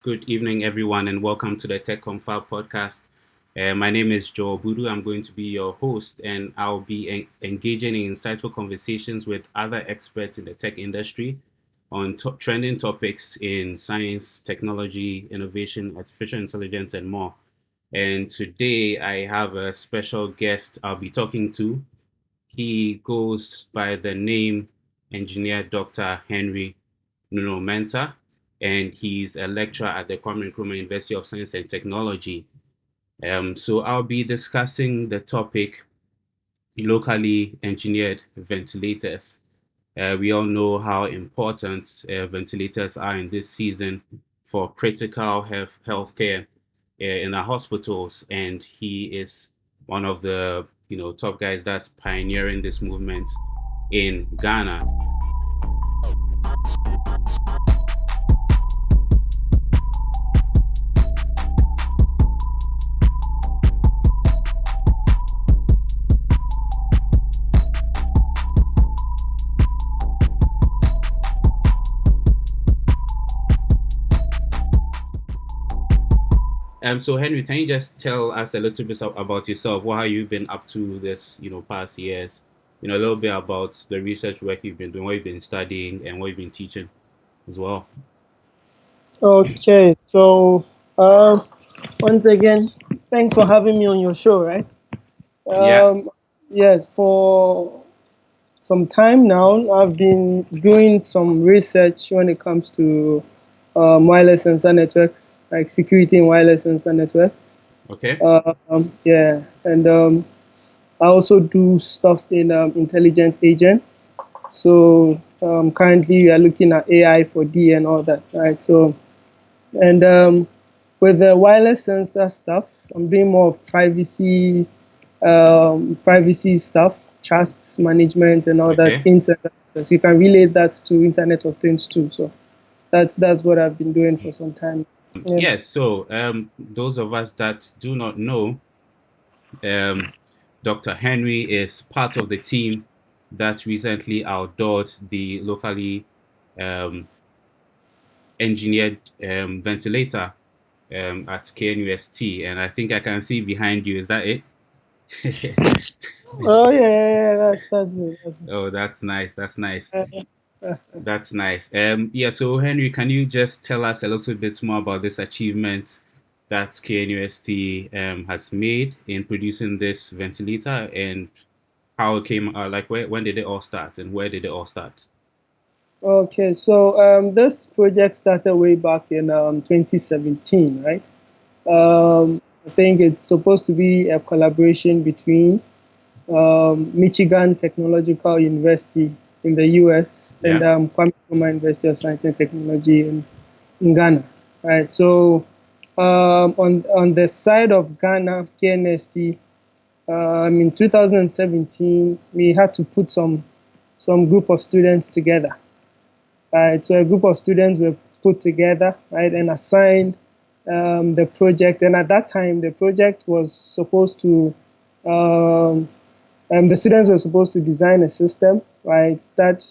Good evening, everyone, and welcome to the Tech Confab podcast. My name is Joel Budu. I'm going to be your host, and I'll be engaging in insightful conversations with other experts in the tech industry on trending topics in science, technology, innovation, artificial intelligence, and more. And today I have a special guest I'll be talking to. He goes by the name Engineer Dr. Henry Nunoo-Mensah, and he's a lecturer at the Kwame Nkrumah University of Science and Technology. So I'll be discussing the topic locally engineered ventilators. We all know how important ventilators are in this season for critical healthcare in our hospitals, and he is one of the top guys that's pioneering this movement in Ghana. So Henry, can you just tell us a little bit about yourself? What have you been up to this, past years? A little bit about the research work you've been doing, what you've been studying, and what you've been teaching as well. Okay, so uh, once again, thanks for having me on your show, right? Yeah. Um, yes, for some time now, I've been doing some research when it comes to wireless sensor networks, like security in wireless sensor networks. Okay. Yeah, and I also do stuff in intelligent agents. So currently, we are looking at AI for D and all that, right? So, and with the wireless sensor stuff, I'm doing more of privacy stuff, trust management, and all that. Okay. Internet, so you can relate that to Internet of Things too. So that's what I've been doing for some time. Yeah. Yes. So, those of us that do not know, um, Dr. Henry is part of the team that recently outdoored the locally um, engineered ventilator at KNUST, and I think I can see behind you. Is that it? Oh yeah. That's it. Oh, that's nice. That's nice. Uh, That's nice. Yeah. So Henry, can you just tell us a little bit more about this achievement that KNUST has made in producing this ventilator and how it came, like when did it all start and where did it all start? Okay, so this project started way back in 2017, right? I think it's supposed to be a collaboration between Michigan Technological University in the US and Yeah. Kwame Nkrumah University of Science and Technology in Ghana, right? So on the side of Ghana, KNST, in 2017, we had to put some group of students together. Right, so a group of students were put together, right, and assigned the project. And at that time, the project was supposed to the students were supposed to design a system, right, that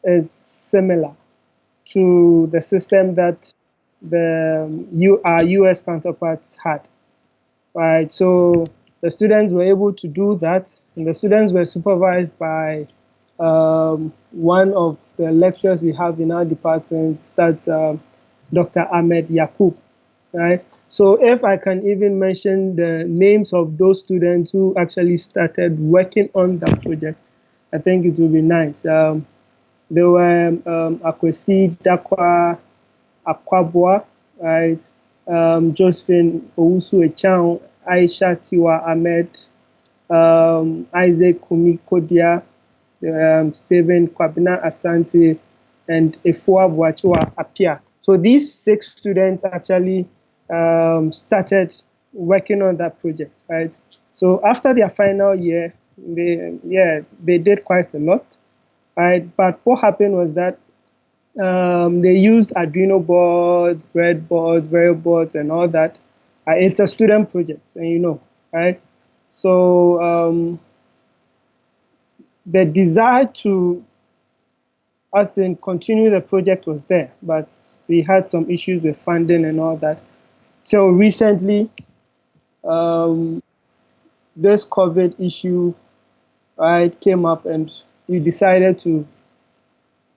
is similar to the system that our US counterparts had, right? So the students were able to do that, and the students were supervised by one of the lecturers we have in our department, that's Dr. Ahmed Yakub, right? So if I can even mention the names of those students who actually started working on that project, I think it would be nice. There were Akwesi Dakwa Akwabwa, right? Josephine Owusu Echan, Aisha Tiwa Ahmed, Isaac Kumi Kodia, Stephen Kwabena Asante, and Efua Buachua Apia. So these six students actually started working on that project, right? So after their final year, they did quite a lot, right? But what happened was that they used Arduino boards, breadboards, variable boards, and all that. It's a student project, and right? So the desire to, as in, continue the project was there, but we had some issues with funding and all that. So recently, um, this COVID issue, right, came up, and we decided to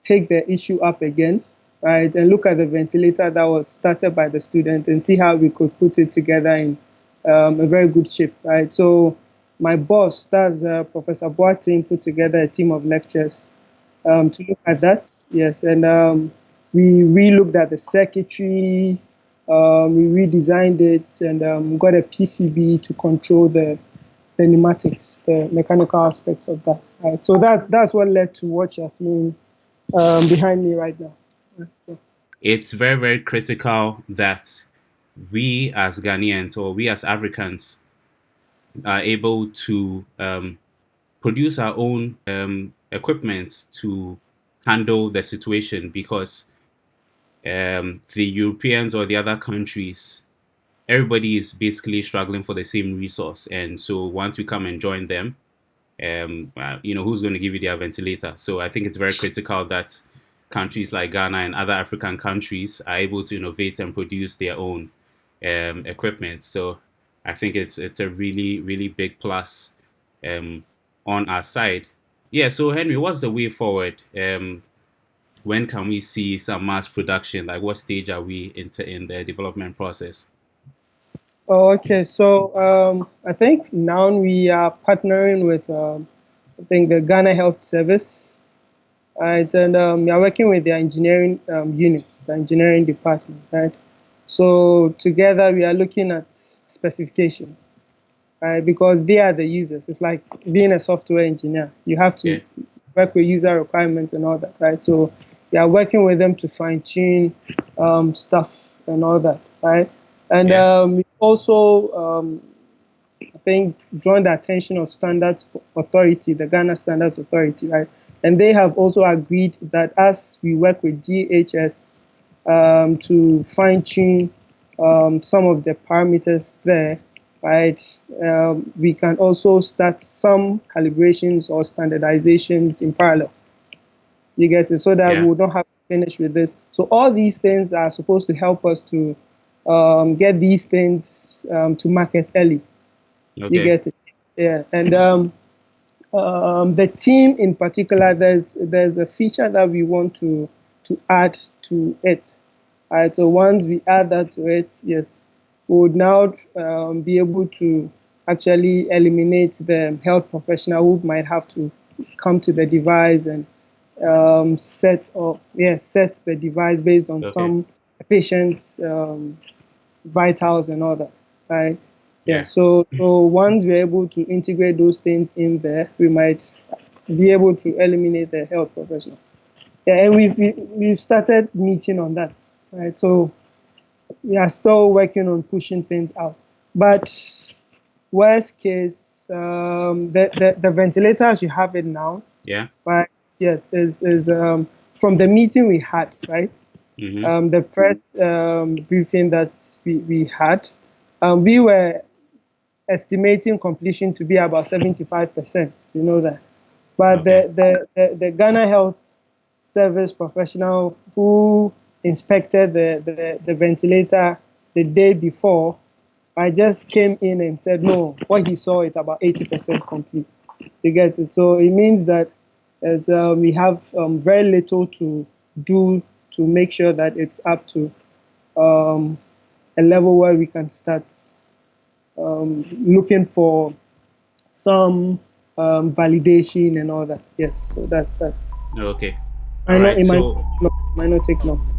take the issue up again, right, and look at the ventilator that was started by the student and see how we could put it together in a very good shape, right? So my boss, that's Professor Boateng, put together a team of lecturers to look at that, yes, and we re-looked at the circuitry, we redesigned it, and got a PCB to control the pneumatics, the mechanical aspects of that, right? So that's what led to what you're seeing behind me right now. So, It's very, very critical that we as Ghanaians or we as Africans are able to produce our own equipment to handle the situation, because the Europeans or the other countries, everybody is basically struggling for the same resource. And so once we come and join them, who's going to give you their ventilator? So I think it's very critical that countries like Ghana and other African countries are able to innovate and produce their own equipment. So I think it's a really, really big plus on our side. Yeah. So Henry, what's the way forward? When can we see some mass production? Like, what stage are we in the development process? oh, okay. So I think now we are partnering with I think the Ghana Health Service, right, and we are working with their engineering unit, the engineering department, right. So together we are looking at specifications, right, because they are the users. It's like being a software engineer. You have to Yeah. work with user requirements and all that, right? So we are working with them to fine tune stuff and all that, right? And Yeah. we also, I think, drawn the attention of Standards Authority, the Ghana Standards Authority, right? And they have also agreed that as we work with GHS to fine tune some of the parameters there, right, we can also start some calibrations or standardizations in parallel. You get it? So that we Yeah. would not have to finish with this. So all these things are supposed to help us to get these things to market early. You Okay. get it? Yeah. And the team in particular, there's a feature that we want to add to it. All right. So once we add that to it, yes, we would now be able to actually eliminate the health professional who might have to come to the device and set the device based on Okay. some patient's vitals and all that, right? Yeah. Yeah. So once we're able to integrate those things in there, we might be able to eliminate the health professional. Yeah, and we've started meeting on that, right? So we are still working on pushing things out. But worst case, the ventilators you have it now, Yeah. right? Yes, is from the meeting we had, right? Mm-hmm. The press briefing that we had, we were estimating completion to be about 75%. You know that, but Okay. the Ghana Health Service professional who inspected the ventilator the day before, I just came in and said no. What he saw is about 80% complete. You get it? So it means that as we have very little to do to make sure that it's up to um, a level where we can start looking for some validation and all that. Yes, so that's. Okay. I All know right. it So might not take long.